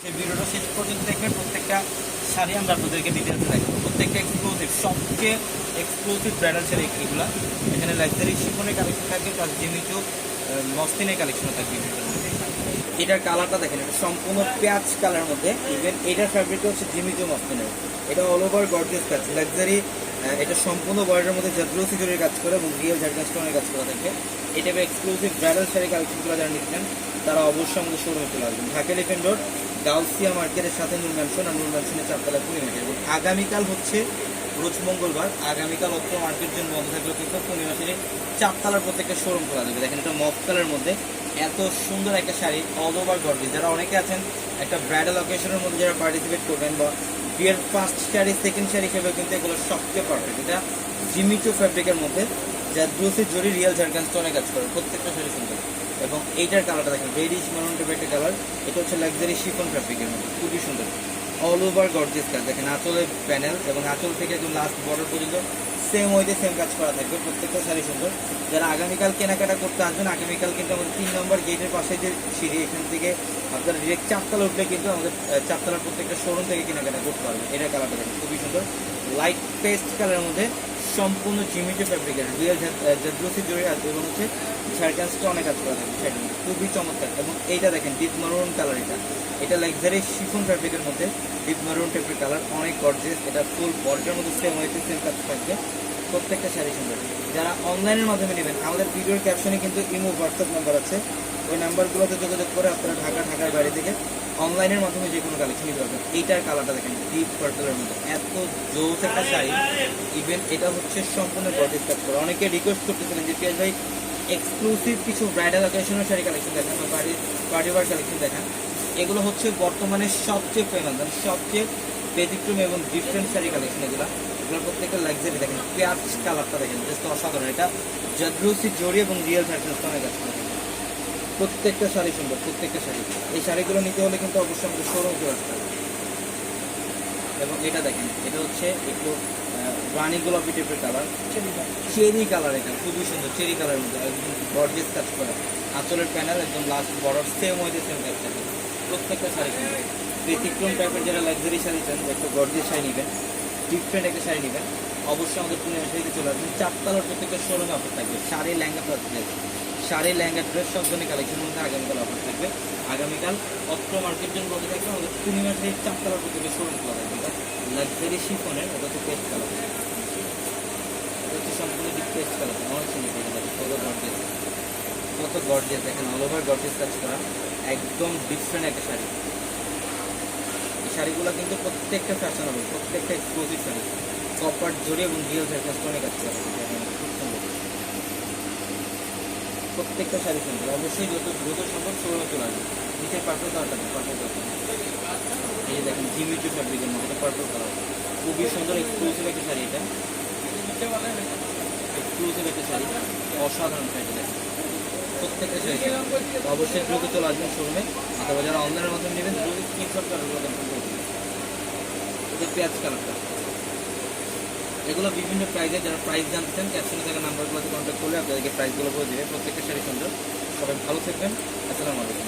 এই ভিডিওটা শেষ পর্যন্ত দেখবেন। প্রত্যেকটা শাড়ি আমরা আপনাদেরকে ডিটেলসে দেখাবো। প্রত্যেকটা এক্সক্লুসিভ, সবচেয়ে এক্সক্লুসিভ ব্রাইডাল শাড়ি এগুলো। এখানে লাক্সারি শিফনের কালেকশন থাকবে, প্লাস জিমিচু মসলিনের কালেকশনও থাকবে ভিডিওটার মধ্যে। এটার কালারটা দেখেন, এটা সম্পূর্ণ পেঁয়াজ কালার মধ্যে। ইভেন এটার ফ্যাব্রিকটা হচ্ছে জিমিচু মসলিনের। এটা অল ওভার গর্জিয়াস কাজ, লাক্সারি। এটা সম্পূর্ণ বর্ডারের মধ্যে জাদ্রোসি জরির কাজ করে এবং রিয়েল ঝাড়খান্ড স্টোনের কাজ করা থাকে। এটা এক্সক্লুসিভ ব্রাইডাল শাড়ি কালেকশনগুলো যারা নিচ্ছেন তারা অবশ্যই আমাদের শোরুমে চলে আসবেন। ঢাকা এলিফ্যান্ট রোড, গাউসিয়া মার্কেটের সাথে নূর ম্যানশন, আর নূর ম্যানশনের চারতলা পূর্ণিমাসে। এবং আগামীকাল হচ্ছে রোজ মঙ্গলবার, আগামীকাল অত্র মার্কেট জন্য বন্ধ থাকলেও কিন্তু পূর্ণিমাসের চারতলার প্রত্যেকটা শোরুম খোলা যাবে। দেখেন এটা মফ কালারের মধ্যে এত সুন্দর একটা শাড়ি, অল ওভার গর্জিয়াস। যারা অনেকে আছেন একটা ব্রাইডাল অকেশনের মধ্যে যারা পার্টিসিপেট করবেন বা বিয়ের ফার্স্ট শাড়ি, সেকেন্ড শাড়ি হিসেবে কিন্তু এগুলো সবচেয়ে পারফেক্ট। এটা জিমিচু ফ্যাব্রিকের মধ্যে যা দ্রুসি জরি রিয়েল ঝাড়খান্ড স্টোনে কাজ করে, প্রত্যেকটা শাড়ি সুন্দর। এবং এইটার কালারটা দেখেন, রেডিশ মারুন টাইপের একটা কালার। এটা হচ্ছে লাক্সারি শিফন ফ্যাব্রিকের মধ্যে, খুবই সুন্দর, অল ওভার গর্জিয়াস কাজ। দেখেন আঁচলের প্যানেল এবং আঁচল থেকে একদম লাস্ট বর্ডার পর্যন্ত সেম ওয়েতে সেম কাজ করা থাকবে, প্রত্যেকটা শাড়ি সুন্দর। যারা আগামীকাল কেনাকাটা করতে আসবেন, আগামীকাল কিন্তু আমাদের 3 নম্বর গেটের পাশে যে সিঁড়ি, এখান থেকে আপনারা ডিরেক্ট চারতলা উঠলে কিন্তু আমাদের চারতলার প্রত্যেকটা শোরুম থেকে কেনাকাটা করতে পারবেন। এটার কালারটা দেখেন, খুবই সুন্দর, লাইট পেস্ট কালারের মধ্যে সম্পূর্ণ জিমিচু ফ্যাব্রিকের রিয়েল জাদ্রোসি জড়িয়ে আছে এবং হচ্ছে ঝাড়খান্ড স্টোনে কাজ করা থাকে শাড়ি, খুবই চমৎকার। এবং এইটা দেখেন ডিপ মারুন কালার, এটা লাক্সারি শিফন ফ্যাব্রিকের মধ্যে ডিপ মারুন টাইপের কালার, অনেক গর্জিয়াস। এটা ফুল বডির মধ্যে সেম ওয়েতে সেম কাজ থাকবে, প্রত্যেকটা শাড়ি সুন্দর। যারা অনলাইনের মাধ্যমে নেবেন, আমাদের ভিডিওর ক্যাপশনে কিন্তু ইমো হোয়াটসঅ্যাপ নাম্বার আছে, ওই নাম্বারগুলোতে যোগাযোগ করে আপনারা ঢাকার বাইরে থেকে অনলাইনের মাধ্যমে যে কোনো কালেকশন নিতে পারবেন। এইটার কালারটা দেখেন, ডিপ পার্পলের মধ্যে এত জোস একটা শাড়ি। ইভেন এটা হচ্ছে সম্পূর্ণ গর্জিয়াস কাজ করা। অনেকে রিকোয়েস্ট করতেছিলেন যে পিয়াজ ভাই এক্সক্লুসিভ কিছু ব্রাইডাল অকেশনের শাড়ি কালেকশন দেখান বা পার্টি ওয়ার কালেকশন দেখান। এগুলো হচ্ছে বর্তমানে সবচেয়ে ফেমাস, সবচেয়ে ব্যতিক্রম এবং ডিফারেন্ট শাড়ি কালেকশন এগুলো। এগুলো প্রত্যেকটা লাক্সারি। দেখেন পেঁয়াজ কালারটা দেখেন, জাস্ট অসাধারণ। এটা জাদ্রোসি জড়ি এবং রিয়েল ঝাড়খান্ড স্টোনের কাজ করা থাকে, প্রত্যেকটা শাড়ি সুন্দর, প্রত্যেকটা শাড়ি। এই শাড়িগুলো নিতে হলে কিন্তু অবশ্যই আমাদের শোরুম চলে আসতে হবে। এবং এটা দেখেন, এটা হচ্ছে একটু রানি গোলাপি টাইপের কালার, চেরি কালার। এটা খুবই সুন্দর, চেরি কালারের মধ্যে একদম গর্জিয়াস কাজ করা। আঁচলের প্যানেল একদম লাস্ট বর্ডার সেম ওয়েতে সেম কাজ থাকে, প্রত্যেকটা শাড়ি সুন্দর। ব্যতিক্রম টাইপের যারা লাক্সারি শাড়ি চান, একটা গর্জিয়াস শাড়ি নেবেন, ডিফারেন্ট একটা শাড়ি নেবেন, অবশ্যই আমাদের পূর্ণিমা শাড়িতে চলে আসবেন। চারতলার প্রত্যেকটা শোরুমে অফার থাকবে। Sari, lehenga, plus dress, sari, lehenga, dress সব ধরনের কালেকশনের মধ্যে আগামীকাল অফার থাকবে। আগামীকাল অত্র মার্কেট জন্য বলতে থাকবে আমাদের পূর্ণিমা শাড়ির চারতলার প্রত্যেকটা শোরুম খোলা থাকবে। লাক্সারি শিফনের, এটা হচ্ছে পেস্ট কালার, এটা হচ্ছে সম্পূর্ণ ডিপ পেস্ট কালার, অনেক সুন্দর। কত গর্জিয়াস, কত গর্জিয়াস দেখেন, অল ওভার গর্জিয়াস কাজ করা, একদম ডিফারেন্ট একটা শাড়ি। এই শাড়িগুলো কিন্তু প্রত্যেকটা ফ্যাশনেবল, প্রত্যেকটা এক্সক্লুসিভ শাড়ি, কপার জড়ি এবং রিয়েল ঝাড়খান্ড স্টোনে কাজ করা, খুব সুন্দর। প্রত্যেকটা শাড়ি সুন্দর। অবশ্যই যত দ্রুত সম্ভব শোরুমে চলে আসবে। নিচের পার্পল কালারটা, পার্পল কালার, এই যে দেখেন জিমিচু ফ্যাব্রিকের মধ্যে এটা পার্পল কালার, খুবই সুন্দর, এক্সক্লুসিভ একটা শাড়ি। এটা এক্সক্লুসিভ একটা শাড়ি, অসাধারণ শাড়ি। দেখেন প্রত্যেকটা শাড়ি অবশ্যই দ্রুত চলে আসবেন শোরুমে, অথবা যারা অনলাইনের মাধ্যমে নেবেন দ্রুত স্ক্রিনশট কালারগুলো কনফার্ম করে দেবেন। এটা পেঁয়াজ কালারটা, এগুলো বিভিন্ন প্রাইসে। যারা প্রাইস জানতে চান, ক্যাপশনে থাকা নাম্বারগুলোতে কন্ট্যাক্ট করলে আপনাদেরকে প্রাইসগুলো বলে দেবে। প্রত্যেকটা শাড়ি সুন্দর। সবাই ভালো থাকবেন, আসসালামু আলাইকুম।